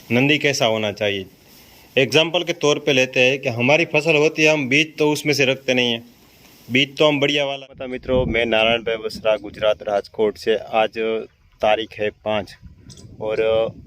नंदी कैसा होना चाहिए। एग्जाम्पल के तौर पे लेते हैं कि हमारी फसल होती है, हम बीज तो उसमें से रखते नहीं हैं, बीज तो हम बढ़िया वाला। पता मित्रों, मैं नारायण भाई बसरा, गुजरात राजकोट से। आज तारीख है 5 और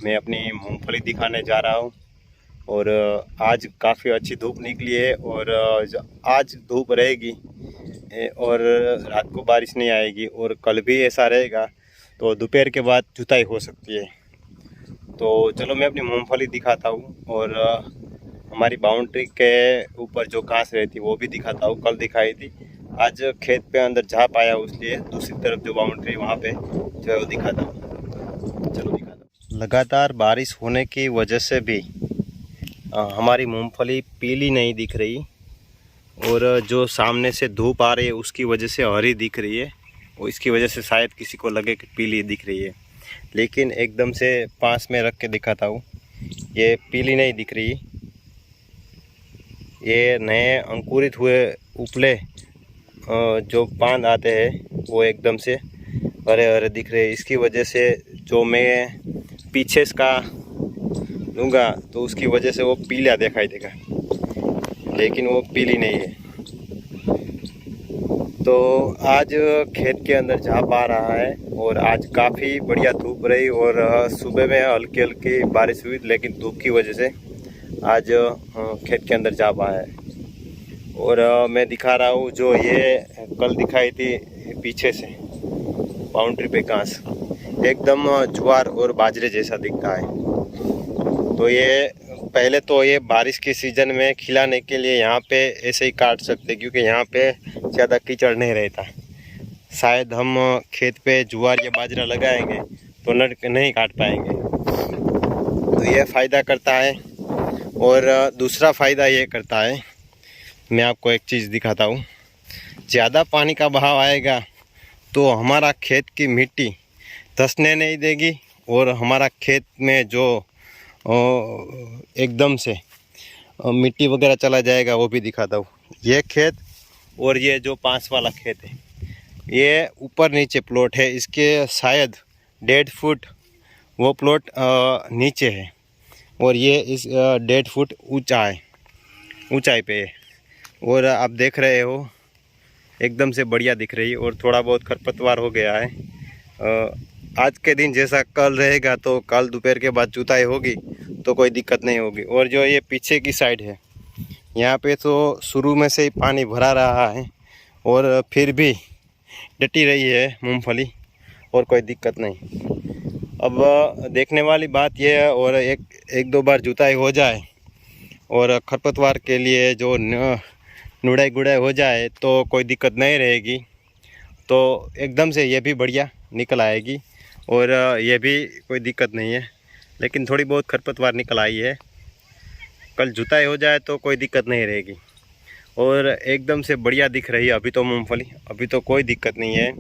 मैं अपनी मूंगफली दिखाने जा रहा हूँ। और आज काफ़ी अच्छी धूप निकली है और आज धूप रहेगी और रात को बारिश नहीं आएगी और कल भी ऐसा रहेगा, तो दोपहर के बाद जुताई हो सकती है। तो चलो मैं अपनी मूंगफली दिखाता हूँ और हमारी बाउंड्री के ऊपर जो घास रहती है वो भी दिखाता हूँ। कल दिखाई थी, आज खेत पे अंदर झाप आया, उसलिए दूसरी तरफ जो बाउंड्री वहाँ पे जो है वो दिखाता हूँ। चलो दिखाता हूँ। लगातार बारिश होने की वजह से भी हमारी मूंगफली पीली नहीं दिख रही और जो सामने से धूप आ रही है उसकी वजह से हरी दिख रही है और इसकी वजह से शायद किसी को लगे कि पीली दिख रही है, लेकिन एकदम से पास में रख के दिखाता हूँ। ये पीली नहीं दिख रही, ये नए अंकुरित हुए उपले जो पान आते हैं वो एकदम से हरे हरे दिख रहे हैं। इसकी वजह से जो मैं पीछे इसका लूँगा तो उसकी वजह से वो पीला दिखाई देगा, लेकिन वो पीली नहीं है। तो आज खेत के अंदर झाप आ रहा है और आज काफ़ी बढ़िया धूप रही और सुबह में हल्की हल्की बारिश हुई, लेकिन धूप की वजह से आज खेत के अंदर झाप आया है। और मैं दिखा रहा हूँ जो ये कल दिखाई थी पीछे से बाउंड्री पे घास, एकदम ज्वार और बाजरे जैसा दिखता है। तो ये पहले तो ये बारिश के सीज़न में खिलाने के लिए यहाँ पे ऐसे ही काट सकते, क्योंकि यहाँ पे ज़्यादा कीचड़ नहीं रहता। शायद हम खेत पे ज्वार या बाजरा लगाएंगे तो नहीं काट पाएंगे, तो ये फ़ायदा करता है। और दूसरा फ़ायदा ये करता है, मैं आपको एक चीज़ दिखाता हूँ। ज़्यादा पानी का बहाव आएगा तो हमारा खेत की मिट्टी धंसने नहीं देगी और हमारा खेत में जो एकदम से मिट्टी वगैरह चला जाएगा, वो भी दिखाता हूँ। ये खेत और ये जो पास वाला खेत है, ये ऊपर नीचे प्लॉट है, इसके शायद 1.5 फुट वो प्लॉट नीचे है और ये इस 1.5 फुट ऊंचाई पे है। और आप देख रहे हो एकदम से बढ़िया दिख रही है और थोड़ा बहुत खरपतवार हो गया है। आज के दिन जैसा कल रहेगा तो कल दोपहर के बाद जुताई होगी तो कोई दिक्कत नहीं होगी। और जो ये पीछे की साइड है, यहाँ पे तो शुरू में से ही पानी भरा रहा है और फिर भी डटी रही है मूंगफली और कोई दिक्कत नहीं। अब देखने वाली बात यह है, और एक दो बार जुताई हो जाए और खरपतवार के लिए जो नुड़ाई गुड़ाई हो जाए तो कोई दिक्कत नहीं रहेगी। तो एकदम से ये भी बढ़िया निकल आएगी और ये भी कोई दिक्कत नहीं है, लेकिन थोड़ी बहुत खरपतवार निकल आई है। कल जुताई हो जाए तो कोई दिक्कत नहीं रहेगी और एकदम से बढ़िया दिख रही है अभी तो मूंगफली, अभी तो कोई दिक्कत नहीं है।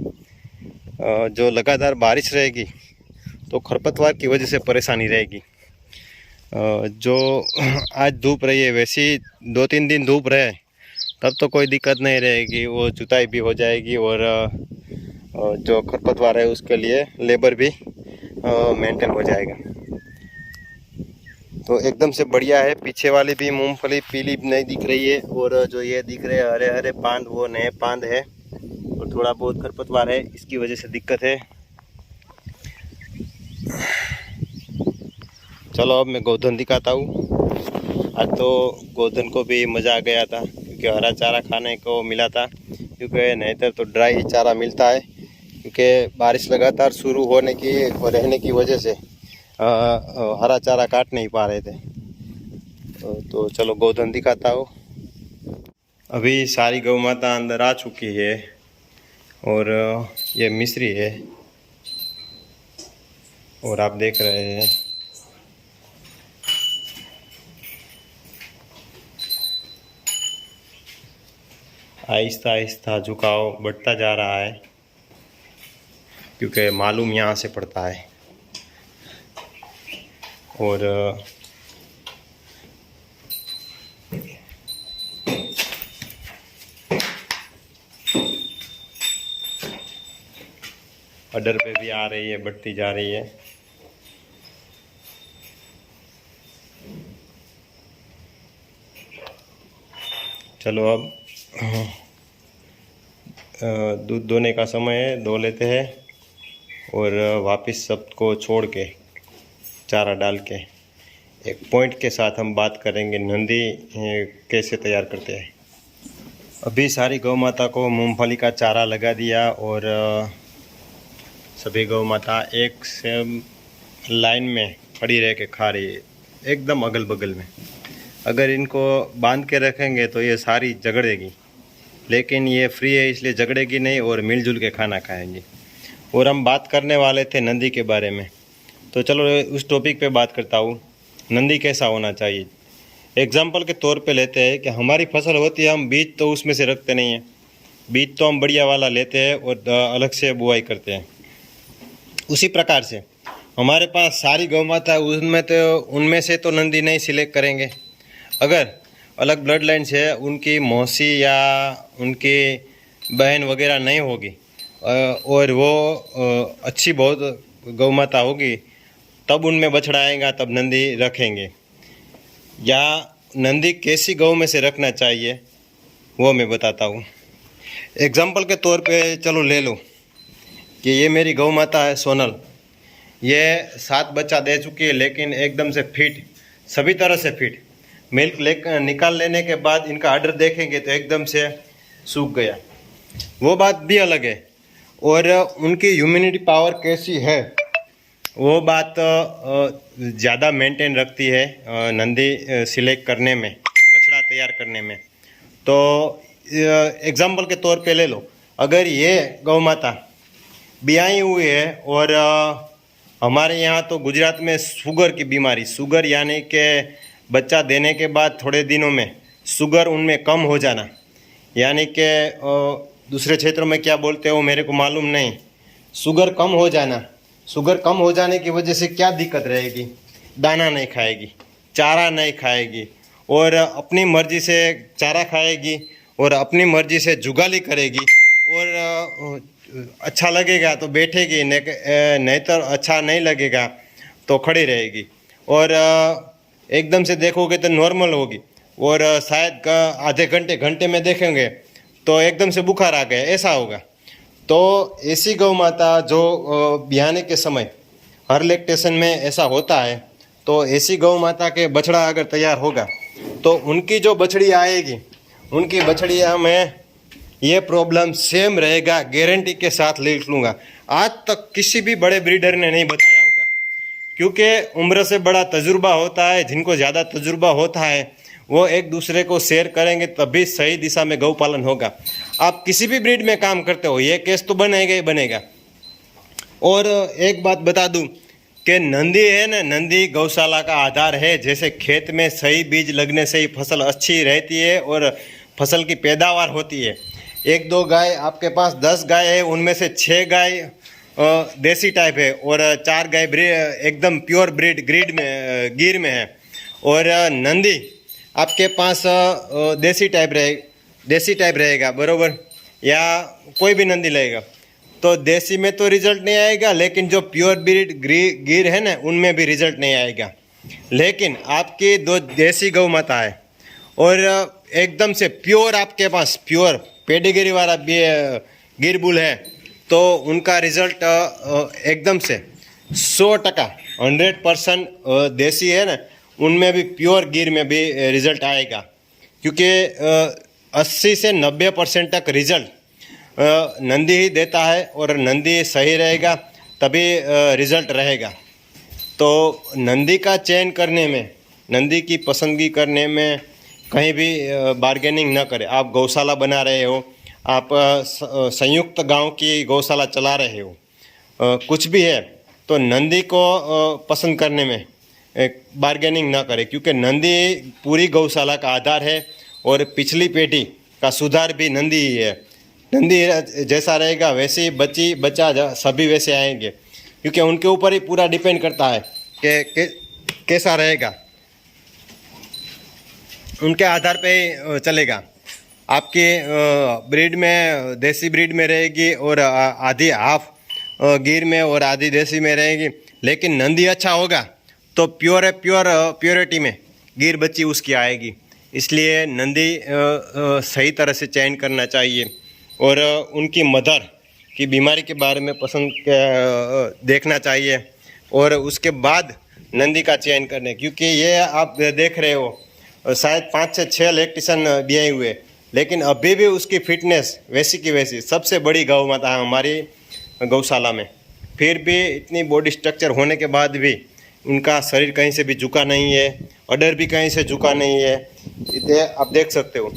जो लगातार बारिश रहेगी तो खरपतवार की वजह से परेशानी रहेगी। जो आज धूप रही है, वैसी 2-3 दिन धूप रहे तब तो कोई दिक्कत नहीं रहेगी, वो जुताई भी हो जाएगी और जो खरपतवार है उसके लिए लेबर भी मेंटेन हो जाएगा। तो एकदम से बढ़िया है। पीछे वाली भी मूंगफली पीली नहीं दिख रही है और जो ये दिख रहे हैं हरे हरे पांद, वो नए पांद है और थोड़ा बहुत खरपतवार है, इसकी वजह से दिक्कत है। चलो अब मैं गोधन दिखाता हूँ। आज तो गोधन को भी मज़ा आ गया था क्योंकि हरा चारा खाने को मिला था, क्योंकि नहीं तो ड्राई ही चारा मिलता है, क्योंकि बारिश लगातार शुरू होने की और रहने की वजह से हरा चारा काट नहीं पा रहे थे। तो चलो गोधन दिखाता हूँ। अभी सारी गौ माता अंदर आ चुकी है और ये मिस्री है और आप देख रहे हैं आहिस्ता आहिस्ता झुकाव बढ़ता जा रहा है, क्योंकि मालूम यहाँ से पड़ता है। और अडर पे भी आ रही है, बढ़ती जा रही है। चलो अब दूध दोने का समय है, दो लेते हैं और वापस सबको छोड़ के चारा डाल के एक पॉइंट के साथ हम बात करेंगे नंदी कैसे तैयार करते हैं। अभी सारी गौ माता को मूंगफली का चारा लगा दिया और सभी गौ माता एक सेम लाइन में खड़ी रह के खा रही है, एकदम अगल बगल में। अगर इनको बांध के रखेंगे तो ये सारी झगड़ेगी, लेकिन ये फ्री है इसलिए झगड़ेगी नहीं और मिलजुल के खाना खाएंगी। और हम बात करने वाले थे नंदी के बारे में, तो चलो उस टॉपिक पे बात करता हूँ। नंदी कैसा होना चाहिए, एग्जाम्पल के तौर पे लेते हैं कि हमारी फसल होती है, हम बीज तो उसमें से रखते नहीं हैं, बीज तो हम बढ़िया वाला लेते हैं और अलग से बुआई करते हैं। उसी प्रकार से हमारे पास सारी गौ माता उनमें से तो नंदी नहीं सिलेक्ट करेंगे। अगर अलग ब्लड लाइन से उनकी मौसी या उनकी बहन वगैरह नहीं होगी और वो अच्छी बहुत गौ माता होगी, तब उनमें बछड़ा आएगा, तब नंदी रखेंगे। या नंदी कैसी गौ में से रखना चाहिए वो मैं बताता हूँ। एग्जाम्पल के तौर पे चलो ले लो कि ये मेरी गौ माता है सोनल, ये 7 बच्चा दे चुकी है, लेकिन एकदम से फिट, सभी तरह से फिट। मिल्क निकाल लेने के बाद इनका आर्डर देखेंगे तो एकदम से सूख गया, वो बात भी अलग है। और उनकी ह्यूमिनिटी पावर कैसी है वो बात ज़्यादा मेंटेन रखती है नंदी सिलेक्ट करने में, बछड़ा तैयार करने में। तो एग्जाम्पल के तौर पे ले लो, अगर ये गौ माता ब्याई हुई है और हमारे यहाँ तो गुजरात में शुगर की बीमारी, शुगर यानी कि बच्चा देने के बाद थोड़े दिनों में शुगर उनमें कम हो जाना, यानी कि दूसरे क्षेत्रों में क्या बोलते हो मेरे को मालूम नहीं, शुगर कम हो जाना। शुगर कम हो जाने की वजह से क्या दिक्कत रहेगी, दाना नहीं खाएगी, चारा नहीं खाएगी और अपनी मर्जी से चारा खाएगी और अपनी मर्जी से जुगाली करेगी। और अच्छा लगेगा तो बैठेगी, नहीं तो अच्छा नहीं लगेगा तो खड़ी रहेगी। और एकदम से देखोगे तो नॉर्मल होगी और शायद आधे घंटे में देखेंगे तो एकदम से बुखार आ गया, ऐसा होगा। तो ऐसी गौ माता जो ब्याने के समय हर लैक्टेशन में ऐसा होता है, तो ऐसी गौ माता के बछड़ा अगर तैयार होगा तो उनकी जो बछड़ी आएगी, उनकी बछड़िया में ये प्रॉब्लम सेम रहेगा, गारंटी के साथ लिख लूँगा। आज तक किसी भी बड़े ब्रीडर ने नहीं बताया होगा, क्योंकि उम्र से बड़ा तजुर्बा होता है। जिनको ज़्यादा तजुर्बा होता है वो एक दूसरे को शेयर करेंगे, तभी सही दिशा में गौ पालन होगा। आप किसी भी ब्रीड में काम करते हो, ये केस तो बनेगा ही बनेगा। और एक बात बता दूं कि नंदी है ना, नंदी गौशाला का आधार है। जैसे खेत में सही बीज लगने से ही फसल अच्छी रहती है और फसल की पैदावार होती है। 1-2 गाय आपके पास 10 गाय है, उनमें से 6 गाय देसी टाइप है और 4 गाय एकदम प्योर ब्रीड गिर में है। और नंदी आपके पास देसी टाइप रहेगा बरोबर, या कोई भी नंदी लगेगा तो देसी में तो रिजल्ट नहीं आएगा, लेकिन जो प्योर ब्रीड गिर है ना उनमें भी रिजल्ट नहीं आएगा। लेकिन आपकी 2 देसी गौ माता है और एकदम से प्योर आपके पास प्योर पेडिग्री वाला गिर बुल है, तो उनका रिजल्ट एकदम से 100% 100% देसी है ना, उनमें भी प्योर गिर में भी रिजल्ट आएगा। क्योंकि 80 से 90% तक रिजल्ट नंदी ही देता है और नंदी सही रहेगा तभी रिजल्ट रहेगा। तो नंदी का चयन करने में, नंदी की पसंदगी करने में कहीं भी बार्गेनिंग न करें। आप गौशाला बना रहे हो, आप संयुक्त गांव की गौशाला चला रहे हो, कुछ भी है, तो नंदी को पसंद करने में बार्गेनिंग ना करें, क्योंकि नंदी पूरी गौशाला का आधार है और पिछली पीढ़ी का सुधार भी नंदी ही है। नंदी जैसा रहेगा वैसे ही बच्चा सभी वैसे आएंगे, क्योंकि उनके ऊपर ही पूरा डिपेंड करता है कि कैसा रहेगा, उनके आधार पे ही चलेगा। आपकी ब्रीड में देसी ब्रीड में रहेगी और आधी हाफ गिर में और आधी देसी में रहेगी, लेकिन नंदी अच्छा होगा तो प्योरिटी में गिर बच्ची उसकी आएगी। इसलिए नंदी सही तरह से चयन करना चाहिए और उनकी मदर की बीमारी के बारे में देखना चाहिए और उसके बाद नंदी का चयन करने, क्योंकि ये आप देख रहे हो शायद 5 से 6 इलेक्ट्रिशियन दिए हुए, लेकिन अभी भी उसकी फिटनेस वैसी की वैसी, सबसे बड़ी गौ माता है हमारी गौशाला में। फिर भी इतनी बॉडी स्ट्रक्चर होने के बाद भी उनका शरीर कहीं से भी झुका नहीं है, अडर भी कहीं से झुका नहीं है, इतने आप देख सकते हो।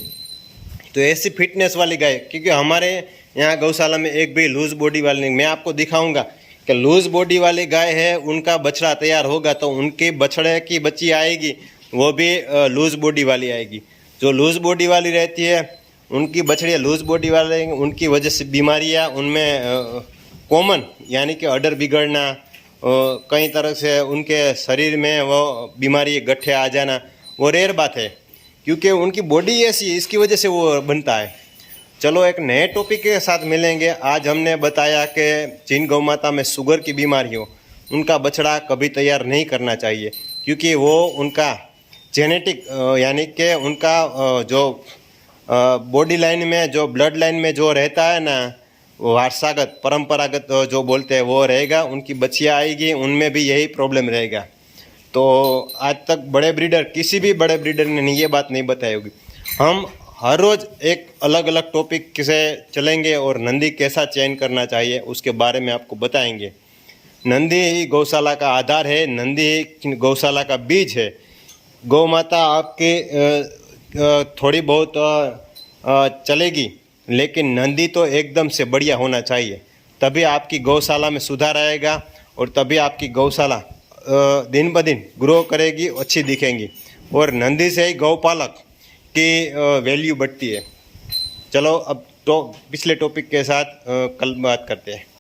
तो ऐसी फिटनेस वाली गाय, क्योंकि हमारे यहाँ गौशाला में एक भी लूज बॉडी वाली नहीं, मैं आपको दिखाऊंगा कि लूज बॉडी वाली गाय है, उनका बछड़ा तैयार होगा तो उनके बछड़े की बच्ची आएगी वो भी लूज बॉडी वाली आएगी। जो लूज बॉडी वाली रहती है उनकी बछड़ियाँ लूज बॉडी वाले, उनकी वजह से बीमारियाँ उनमें कॉमन, यानी कि अडर बिगड़ना, कई तरह से उनके शरीर में वो बीमारी गठे आ जाना, वो रेयर बात है, क्योंकि उनकी बॉडी ऐसी है, इसकी वजह से वो बनता है। चलो एक नए टॉपिक के साथ मिलेंगे। आज हमने बताया कि जिन गौ माता में शुगर की बीमारी हो उनका बछड़ा कभी तैयार नहीं करना चाहिए, क्योंकि वो उनका जेनेटिक यानी कि उनका जो बॉडी लाइन में, जो ब्लड लाइन में जो रहता है ना, वारसागत परंपरागत जो बोलते हैं वो रहेगा, उनकी बच्चियाँ आएगी उनमें भी यही प्रॉब्लम रहेगा। तो आज तक बड़े ब्रीडर, किसी भी बड़े ब्रीडर ने ये बात नहीं बताई होगी। हम हर रोज़ एक अलग अलग टॉपिक से चलेंगे और नंदी कैसा चयन करना चाहिए उसके बारे में आपको बताएंगे। नंदी ही गौशाला का आधार है, नंदी ही गौशाला का बीज है। गौ माता आपके थोड़ी बहुत चलेगी, लेकिन नंदी तो एकदम से बढ़िया होना चाहिए, तभी आपकी गौशाला में सुधार आएगा और तभी आपकी गौशाला दिन ब दिन ग्रो करेगी, अच्छी दिखेंगी और नंदी से ही गौपालक की वैल्यू बढ़ती है। चलो अब तो पिछले टॉपिक के साथ कल बात करते हैं।